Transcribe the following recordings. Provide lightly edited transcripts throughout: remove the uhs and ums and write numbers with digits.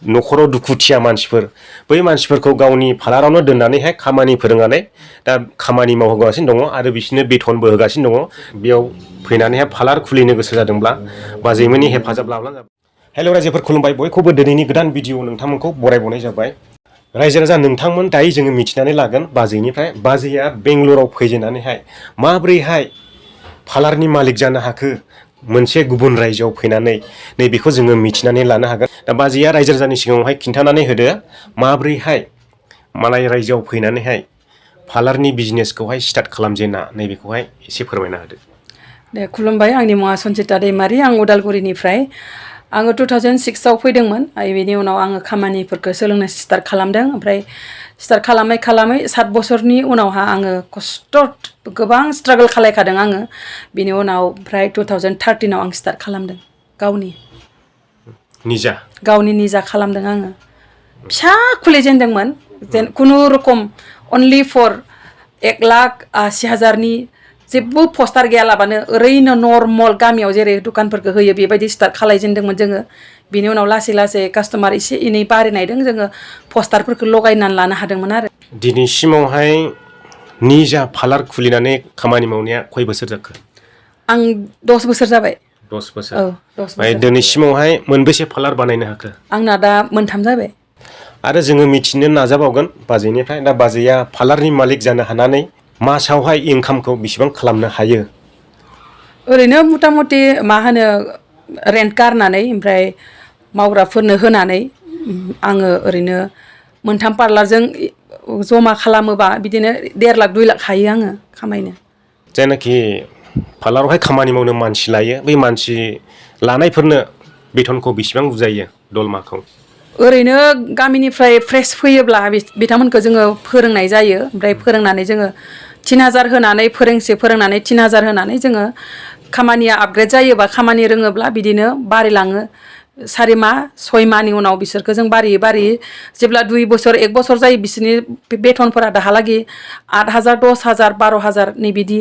न'खराव दुखुथिया मानसिफोर बै मानसिफोरखौ गावनि पार्लारावनो दोननानैहाय खामानि फोरोंनानै दा खामानि मावहोगासिनो दङ आरो बिसोरनो बेथनबो होगासिनो दङ बेयाव फैनानैहाय पार्लार खुलिनो गोसो जादोंब्ला बाजैमोननि हेफाजाब लाब्लानो जाबाय। हेल' रायजोफोर खुलुमबाय बयखौबो दिनैनि गोदान भिडिअ नोंथांमोनखौ बरायबावनाय जाबाय। रायजो राजा नोंथांमोन दायो जोङो मिथिनानै लागोन बाजैनिफ्राय बाजैया बेंगलराव फैजेननानैहाय माब्रैहाय पार्लारनि मालिक जानो हाखो मोनसे गुबुन रायजोआव फैनानै नैबेखौ जोङो मिथिनानै लानो हागोन। दा बाजैया रायजो राजानि सिगाङावहाय खिन्थानानै होदो माब्रैहाय मालाय रायजोआव फैनानैहाय पार्लारनि बिजनेसखौहाय स्टार्ट खालामजेना नैबेखौहाय एसे फोरमायना होदो। दे खुलुमबाय आंनि मुङा सन्जिता दैमारि आं उदालगुरिनिफ्राय आङो 2006आव फैदोंमोन बेनि उनाव आङो खामानिफोरखौ सोलोंनो स्टार्ट खालामदों ओमफ्राय स्टार्ट खालामै खालामै 7 बोसोरनि उनावहा आङो खस्थ' गोबां स्ट्रागल खालायखादों आङो बिनि उनाव ओमफ्राय 2013आव आं स्टार्ट खालामदों गावनि निजा खालामदों आङो फिसा खुलिजेनदोंमोन जेन खुनुरुखुम अनलि फर 1,80,000नि जेबो पस्टार गैयालाबानो ओरैनो नर्मल गामियाव जेरै दखानफोरखौ होयो बेबायदि स्टार्ट खालायजेनदोंमोन जोङो बिनि उनाव लासै लासै कास्टमार एसे एनै बारायनायदों जोङो पस्टारफोरखौ लगायनानै लानो हादोंमोन आरो दिनैसिमावहाय निजा पार्लार खुलिनानै खामानि मावनाया खय बोसोर जाखो? आं 10 बोसोर जाबाय। 10 बोसोर औ 10 बोसोर दिनैसिमावहाय मोनबेसे पार्लार बानायनो हाखो? आंना दा मोनथाम जाबाय। आरो जोङो मिथिनो नाजाबावगोन बाजैनिफ्राय दा बाजैया पार्लारनि मालिक जानो हानानै मासावहाय इनकामखौ बेसेबां खालामनो हायो? ओरैनो मथा मथि मा होनो रेन्ट गारनानै ओमफ्राय मावग्राफोरनो होनानै आङो ओरैनो मोनथाम पार्लारजों जमा खालामोबा बिदिनो 1.5 लाख 2 लाख हायो आङो खामायनो। जायनाखि पार्लारावहाय खामानि मावनो मानसि लायो बै मानसि लानायफोरनो बेथनखौ बेसेबां बुजायो दलमाखौ? ओरैनो गामिनिफ्राय फ्रेस फैयोब्ला बिथांमोनखौ जोङो फोरोंनाय जायो ओमफ्राय फोरोंनानै जोङो 3,000 होनानै फोरोंनानै 3,000 होनानै जोङो खामानिया आपग्रेड जायोबा खामानि रोङोब्ला बिदिनो बारायलाङो 4 माह 6 माहनि उनाव बिसोरखौ जों बारियै जेब्ला 2 बोसोर 1 बोसोर जायो बिसोरनि बेथनफोरा दाहालागै 8,000 10,000 12,000 नै बिदि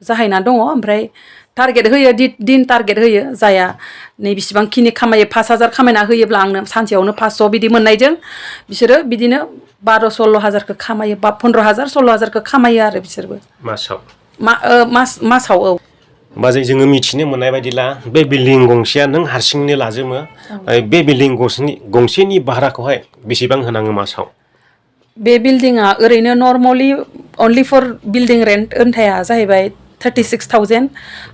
जाहैना दङ ओमफ्राय टारगेट होयो दिन टारगेट होयो जाया नै बिसिबांखिनि खामायो 5,000 खामायना होयोब्ला आंनो सानसेयावनो 500 बिदि मोननायजों बिसोरो बिदिनो 12-16 हाजारखौ खामायो बा 15,000 16,000खौ खामायो आरो बिसोरबो मासाव औ। बाजै जोङो मिथिनो मोननाय बायदिला बे बिल्डिं गंसेया नों हारसिंनो लाजोबो बे बिल्डिं गंसेनि भाराखौहाय बेसेबां होनाङो मासाव? बे बिल्डिंआ ओरैनो नर्मालि अनलि फर बिल्डिं रेन्ट होनथाया जाहैबाय 36,000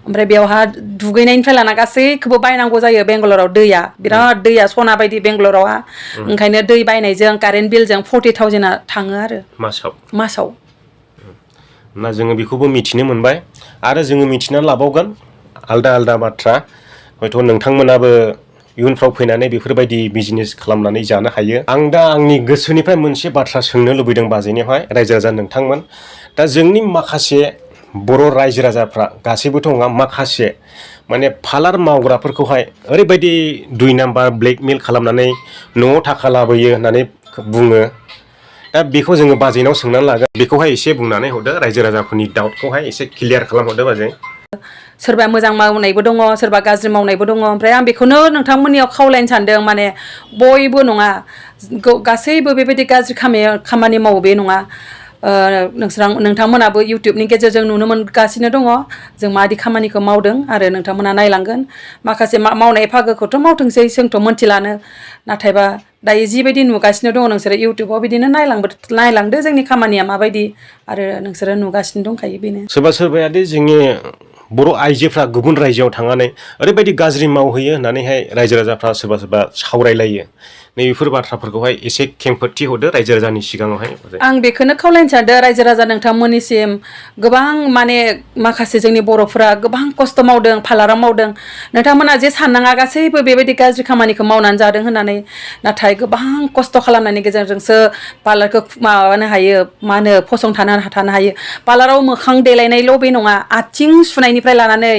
ओमफ्राय बेवहा दुगैनायनिफ्राय लाना गासैखौबो बायनांगौ जायो बेंगालराव दैया बिराद दैया सना बायदि बेंगालरावहा ओंखायनो दै बायनायजों कारेन्ट बिलजों 40,000 थाङो आरो मासाव ना जोङो बेखौबो मिथिनो मोनबाय आरो जोङो मिथिनानै लाबावगोन आलदा बाथ्रा हयथ' नोंथांमोनाबो इयुनफ्राव फैनानै बेफोरबायदि बिजनेस खालामनानै जानो हायो। आं दा आंनि गोसोनिफ्राय मोनसे बाथ्रा सोंनो लुबैदों बाजैनियावहाय रायजो राजा नोंथांमोन दा जोंनि माखासे बर' रायजो राजाफ्रा गासैबोथ' नङा माखासे माने पार्लार मावग्राफोरखौहाय ओरैबायदि 2 नाम्बार ब्लेकमेल खालामनानै न'आव थाखा लाबोयो होननानै बुङो दा बेखौ जोङो बाजैनाव सोंनानै लागोन बेखौहाय एसे बुंनानै हरदो रायजो राजाफोरनि डाउटखौहाय एसे क्लियार खालामहरदो बाजै। सोरबा मोजां मावनायबो दङ सोरबा गाज्रि मावनायबो दङ ओमफ्राय आं बेखौनो नोंथांमोननियाव खावलायनो सानदों माने बयबो नङा गासैबो बेबायदि गाज्रि खामानि मावो बे नङा नोंथांमोनाबो इउटुबनि गेजेरजों नुनो मोनगासिनो दङ जों माबायदि खामानिखौ मावदों आरो नोंथांमोना नायलांगोन माखासे मावनाय भागोखौथ' मावथोंसै जोंथ' मोनथिलानो नाथायबा दायो जिबायदि नुगासिनो दङ नोंसोरो इउटुबाव बिदिनो नायलांदो जोंनि खामानिया माबायदि आरो नोंसोरो नुगासिनो दंखायो बेनो। सोरबायादि जोंनि बर' आइजोफ्रा गुबुन रायजोआव थांनानै ओरैबायदि गाज्रि मावहैयो होननानैहाय रायजो राजाफ्रा सोरबा सावरायलायो नैबेफोर बाथ्राफोरखौहाय एसे खेंफोरथि हरदो रायजो राजानि सिगाङावहाय। आं बेखौनो खावलायनो सानदों रायजो राजा नोंथांमोननिसिम गोबां माने माखासे जोंनि बर'फोरा गोबां खस्थ' मावदों पार्लाराव मावदों नोंथांमोना जे साननाङा गासैबो बेबायदि गाज्रि खामानिखौ मावनानै जादों होननानै नाथाय गोबां खस्थ' खालामनायनि गेजेरजोंसो पार्लारखौ माबानो हायो मा होनो फसंथानो हायो पार्लाराव मोखां देलायनायल' बे नङा आथिं सुनायनिफ्राय लानानै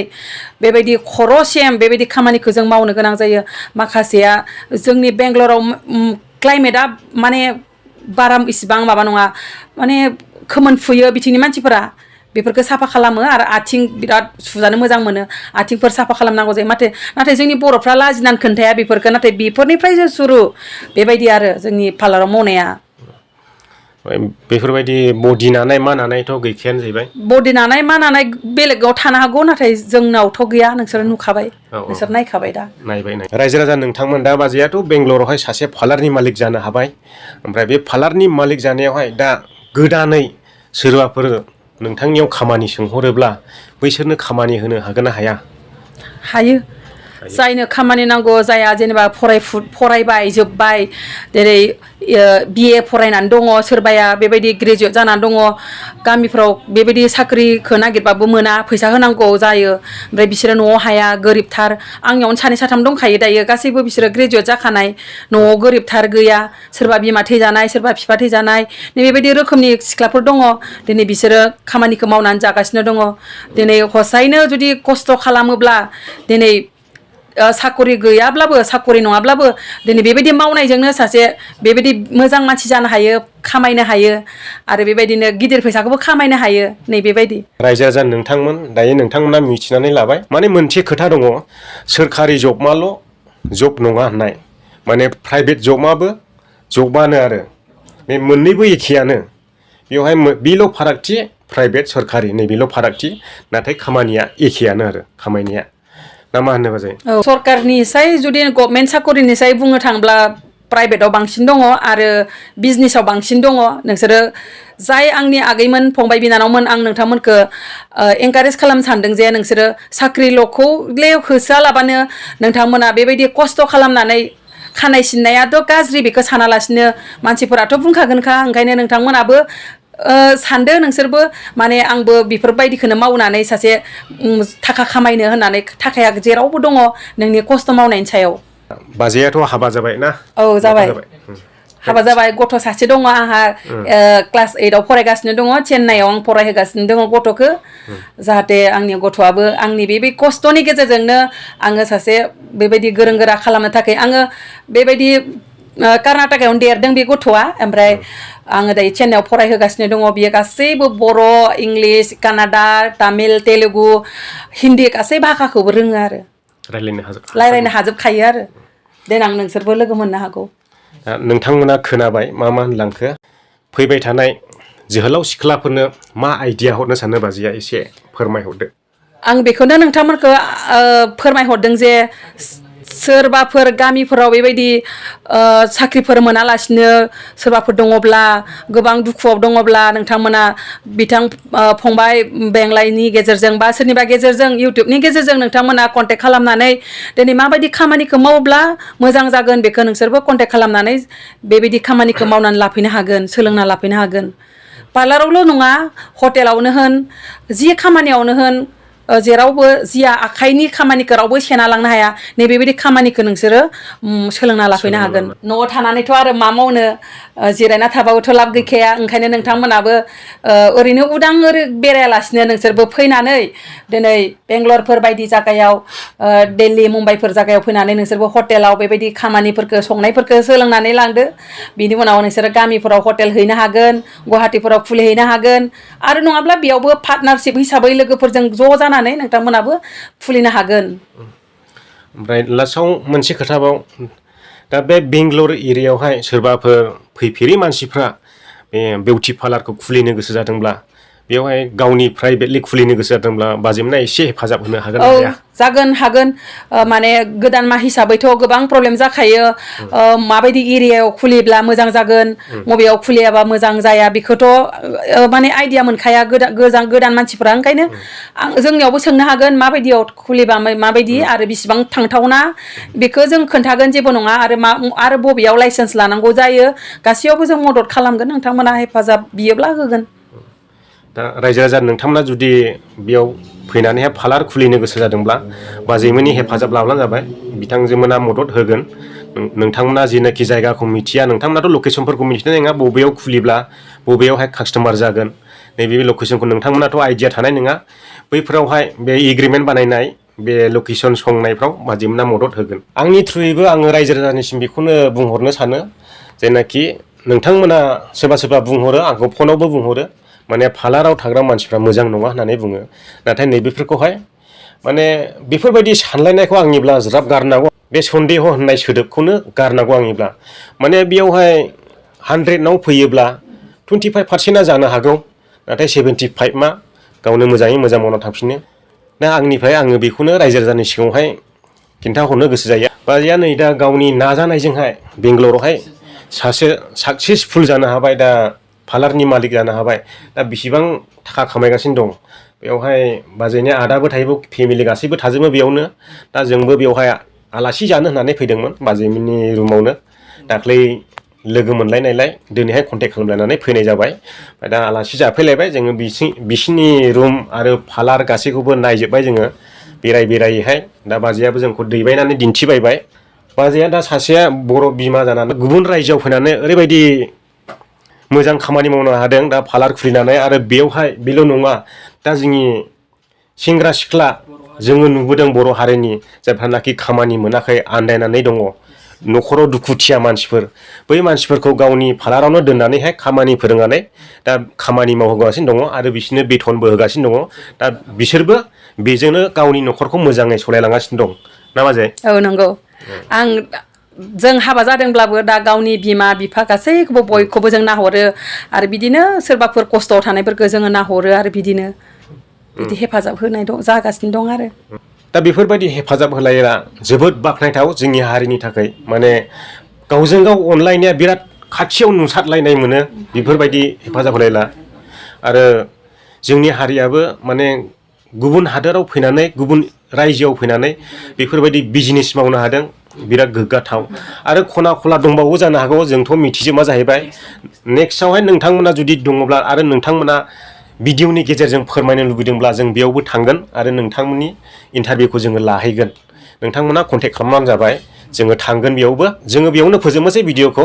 बेबायदि खर'सिम बेबायदि खामानिखौ जों मावनो गोनां जायो माखासेया जोंनि बेंगलराव क्लाइमेटआ माने बारा इसिबां माबा नङा माने खोमोन फुयो बिथिंनि मानसिफोरा बेफोरखौ साफा खालामो आरो आथिं बिराद सुजानो मोजां मोनो आथिंफोर साफा खालामनांगौ जायो नाथाय जोंनि बर'फ्रा लाजिनानै खोन्थाया बेफोरखौ नाथाय बेफोरनिफ्रायसो सुरु बेबायदि आरो जोंनि पार्लाराव मावनाया बेफोरबायदि बडि नानाय मा नानायथ' गैखायानो जाहैबाय बडि नानाय मा नानाय बेलेगाव थानो हागौ नाथाय जोंनावथ' गैया नोंसोर नुखाबाय नोंसोर नायखाबाय दा नायबाय रायजो राजा नोंथांमोन दा बाजैयाथ' बेंगलरावहाय सासे पार्लारनि मालिक जानो हाबाय ओमफ्राय बे पार्लारनि मालिक जानायावहाय दा गोदानै सोरबाफोर नोंथांनियाव खामानि सोंहरोब्ला बैसोरनो खामानि होनो हागोन ना हाया हायो जायनो खामानि नांगौ जाया जेनेबा फरायबाय जोब्बाय जेरै BA फरायनानै दङ सोरबाया बेबायदि ग्रेजुवेट जानानै दङ गामिफ्राव बेबायदि साख्रिखौ नागिरबाबो मोना फैसा होनांगौ जायो ओमफ्राय बिसोरो न'आव हाया गोरिबथार आंनियावनो सानै साथाम दंखायो दायो गासैबो बिसोरो ग्रेजुवेट जाखानाय न'आव गोरिबथार गैया सोरबा बिमा थैजानाय सोरबा बिफा थैजानाय बेबायदि रोखोमनि सिख्लाफोर दङ दिनै बिसोरो खामानिखौ मावनानै जागासिनो दङ दिनै हसायैनो जुदि खस्थ' खालामोब्ला दिनै साकरि गैयाब्लाबो साकरि नङाब्लाबो दिनै बेबायदि मावनायजोंनो सासे बेबायदि मोजां मानसि जानो हायो खामायनो हायो आरो बेबायदिनो गिदिर फैसाखौबो खामायनो हायो नै बेबायदि रायजो राजा नोंथांमोन दायो नोंथांमोना मिथिनानै लाबाय माने मोनसे खोथा दङ सोरखारि जबमाल' जब नङा होननाय माने प्राइभेट जबाबो जबानो आरो बे मोननैबो एखेयानो बेवहाय बेल' फारागथि प्राइभेट सोरखारि नैबेल' फारागथि नाथाय खामानिया एखेयानो आरो खामायनाया ना मा होननो बाजै सरकारनिसाय जुदि गभर्नमेन्ट साकरिनिसाय बुंनो थाङोब्ला प्राइभेटाव बांसिन दङ आरो बिजनेसाव बांसिन दङ नोंसोरो जाय आंनि आगैमोन फंबाय बिनानावमोन आं नोंथांमोनखौ एनकारेज खालामनो सानदों जे नोंसोरो साख्रिल'खौले होसोआलाबानो नोंथांमोना बेबायदि खस्थ' खालामनानै खानाय सिननायाथ' गाज्रि बेखौ सानालासिनो मानसिफोराथ' बुंखागोनखा ओंखायनो नोंथांमोनाबो सानदो नोंसोरबो माने आंबो बेफोरबायदिखौनो मावनानै सासे थाखा खामायनो होननानै थाखाया जेरावबो दङ नोंनि खस्थ' मावनायनि सायाव बाजैयाथ' हाबा जाबाय ना औ जाबाय हाबा जाबाय गथ' सासे दङ आंहा क्लास 8आव फरायगासिनो दङ चेन्नाइआव आं फरायहोगासिनो दङ गथ'खौ जाहाथे आंनि गथ'आबो आंनि बे खस्थ'नि गेजेरजोंनो आङो सासे बेबायदि गोरों गोरा खालामनो थाखाय आङो बेबायदि कर्नाटकायावनो देरदों बे गथ'आ ओमफ्राय आङो दायो चेन्नाइआव फरायहोगासिनो दङ बियो गासैबो बर' इंलिस कानाडा तामिल तेलुगु हिन्दी गासै भाषाखौबो रोङो आरो रायलायनो हाजोबखायो आरो देनां नोंसोरबो लोगो मोननो हागौ नोंथांमोना खोनाबाय मा होनलांखो फैबाय थानाय जोहोलाव सिख्लाफोरनो मा आइडिया हरनो सानो बाजैया एसे फोरमायहरदो आं बेखौनो नोंथांमोनखौ फोरमायहरदों जे सोरबाफोर गामिफोराव बेबायदि साख्रिफोर मोनालासिनो सोरबाफोर दङब्ला गोबां दुखुआव दङब्ला नोंथांमोना फंबाय बेंलायनि गेजेरजों बा सोरनिबा गेजेरजों इउटुबनि गेजेरजों नोंथांमोना कन्टेक्ट खालामनानै दिनै माबायदि खामानिखौ मावोब्ला मोजां जागोन बेखौ नोंसोरबो कन्टेक्ट खालामनानै बेबायदि खामानिखौ मावनानै लाफैनो हागोन सोलोंना लाफैनो हागोन पार्लारावल' नङा हटेलावनो होन जि खामानियावनो होन जेरावबो जिया आखाइनि खामानिखौ रावबो सेना लांनो हाया नैबेबायदि खामानिखौ नोंसोरो सोलोंना लाफैनो हागोन न'आव थानानैथ' आरो मा मावनो जिरायना थाबाबोथ' लाब गैखाया ओंखायनो नोंथांमोनाबो ओरैनो उदां बेरायालासिनो नोंसोरबो फैनानै दिनै बेंगलरफोर बायदि जायगायाव दिल्ली मुम्बाइफोर जायगायाव फैनानै नोंसोरबो हटेलाव बेबायदि खामानिफोरखौ संनायफोरखौ सोलोंनानै लांदो बिनि उनाव नोंसोरो गामिफोराव हटेल हैनो हागोन गुवाहाटीफोराव खुलिहैनो हागोन आरो नङाब्ला बेयावबो पार्टनारशिप हिसाबै लोगोफोरजों ज' जानानै नोंथांमोनाबो खुलिनो हागोन ओमफ्राय लास्टआव मोनसे खोथाबाव दा बे बेंगलर एरियायावहाय सोरबाफोर फैफेरि मानसिफ्रा बे बिउटि पार्लारखौ खुलिनो गोसो जादोंब्ला बेवहाय गावनि प्राइभेटलि खुलिनो गोसो जादोंब्ला बाजैमोना एसे हेफाजाब होनो हागोन ना हाया जागोन हागोन माने गोदान मा हिसाबैथ' गोबां प्रब्लेम जाखायो माबायदि एरियायाव खुलिब्ला मोजां जागोन बबेयाव खुलियाबा मोजां जाया बेखौथ' माने आइडिया मोनखाया गोदान मानसिफ्रा ओंखायनो जोंनियावबो सोंनो हागोन माबायदियाव खुलिबा माबायदि आरो बिसिबां थांथावना बेखौ जों खोन्थागोन जेबो नङा आरो बबेयाव लाइसेन्स लानांगौ जायो गासैयावबो जों मदद खालामगोन नोंथांमोना हेफाजाब बियोब्ला होगोन दा रायजो राजा नोंथांमोना जुदि बेयाव फैनानैहाय पार्लार खुलिनो गोसो जादोंब्ला बाजैमोननि हेफाजाब लाब्लानो जाबाय बिथांजोमोना मदद होगोन नोंथांमोना जेनाखि जायगाखौ मिथिया नोंथांमोनाथ' लकेसनफोरखौ मिथिनाय नङा बबेयाव खुलिब्ला बबेयावहाय कास्टमार जागोन नैबे लकेसनखौ नोंथांमोनाथ' आइडिया थानाय नङा बैफोरावहाय बे एग्रिमेन्ट बानायनाय बे लकेसन संनायफ्राव बाजैमोना मदद होगोन आंनि थ्रुयैबो आङो रायजो राजानिसिम बेखौनो बुंहरनो सानो जेनाखि नोंथांमोना सोरबा बुंहरो आंखौ फनावबो बुंहरो माने पार्लाराव थाग्रा मानसिफ्रा मोजां नङा होननानै बुङो नाथाय नैबेफोरखौहाय माने बेफोरबायदि सानलायनायखौ आंनिब्ला ज्राब गारनांगौ बे सन्देह होननाय सोदोबखौनो गारनांगौ आंनिब्ला माने बेयावहाय 100 फैयोब्ला 25% जानो हागौ नाथाय 75 गावनो मोजाङै मोजां मावना थांफिनो दा आंनिफ्राय आङो बेखौनो रायजो राजानि सिगाङावहाय खिन्थाहरनो गोसो जायो बाजैया नै दा गावनि नाजानायजोंहाय बेंगलरावहाय सासे साक्सेसफुल जानो हाबाय दा पार्लारनि मालिक जानो हाबाय दा बेसेबां थाखा खामायगासिनो दं बेवहाय बाजैनि आदाबो थायो फेमिलि गासैबो थाजोबो बेयावनो दा जोंबो बेवहाय आलासि जानो होननानै फैदोंमोन बाजैमोननि रुमावनो दाख्लै लोगो मोनलायनायलाय दिनैहाय कन्टेक्ट खालामलायनानै फैनाय जाबाय दा आलासि जाफैलायबाय जोङो बिसिनि रुम आरो पार्लार गासैखौबो नायजोब्बाय जोङो बेरायैहाय दा बाजैयाबो जोंखौ दैबायनानै दिन्थिबायबाय बाजैया दा सासेया बर' बिमा जानानै गुबुन रायजोआव फैनानै ओरैबायदि मोजां खामानि मावनो हादों दा पार्लार खुलिनानै आरो बेवहाय बेल' नङा दा जोंनि सेंग्रा सिख्ला जोङो नुबोदों बर' हारिनि जायफ्रानाखि खामानि मोनाखै आन्दायनानै दङ न'खराव दुखुथिया मानसिफोर बै मानसिफोरखौ गावनि पार्लारावनो दोननानैहाय खामानि फोरोंनानै दा खामानि मावहोगासिनो दङ आरो बिसोरनो बेथनबो होगासिनो दङ दा बिसोरबो बेजोंनो गावनि न'खरखौ मोजाङै सालायलांगासिनो दं ना बाजै औ नंगौ आं जों हाबा जादोंब्लाबो दा गावनि बिमा बिफा गासैखौबो बयखौबो जों नाहरो आरो बिदिनो सोरबाफोर खस्थ'आव थानायफोरखौ जोङो नाहरो आरो बिदिनो बिदि हेफाजाब होनाय दं जागासिनो दं आरो दा बेफोरबायदि हेफाजाब होलायला जोबोद बाख्नायथाव जोंनि हारिनि थाखाय माने गावजों गाव अनलायनाया बिराद खाथियाव नुसारलायनाय मोनो बेफोरबायदि हेफाजाब होलायला आरो जोंनि हारियाबो माने गुबुन हादोराव फैनानै गुबुन रायजोआव फैनानै बेफोरबायदि बिजनेस मावनो हादों बिराद गोग्गाथाव आरो खना खला दंबावो जानो हागौ जोंथ' मिथिजोबा जाहैबाय नेक्स्टआवहाय नोंथांमोना जुदि दङब्ला आरो नोंथांमोना भिडिअनि गेजेरजों फोरमायनो लुबैदोंब्ला जों बेयावबो थांगोन आरो नोंथांमोननि इन्टारभिउखौ जोङो लाहैगोन नोंथांमोना कन्टेक्ट खालामबानो जाबाय जोङो थांगोन बेयावबो जोङो बेयावनो फोजोबनोसै भिडिअखौ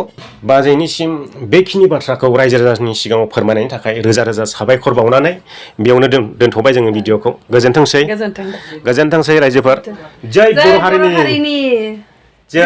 बाजैनिसिम बेखिनि बाथ्राखौ रायजो राजानि सिगाङाव फोरमायनायनि थाखाय रोजा रोजा साबायखर बावनानै बेयावनो दोनथ'बाय जोङो भिडिअखौ गोजोन्थोंसै रायजोफोर जय बर' हारिनि जय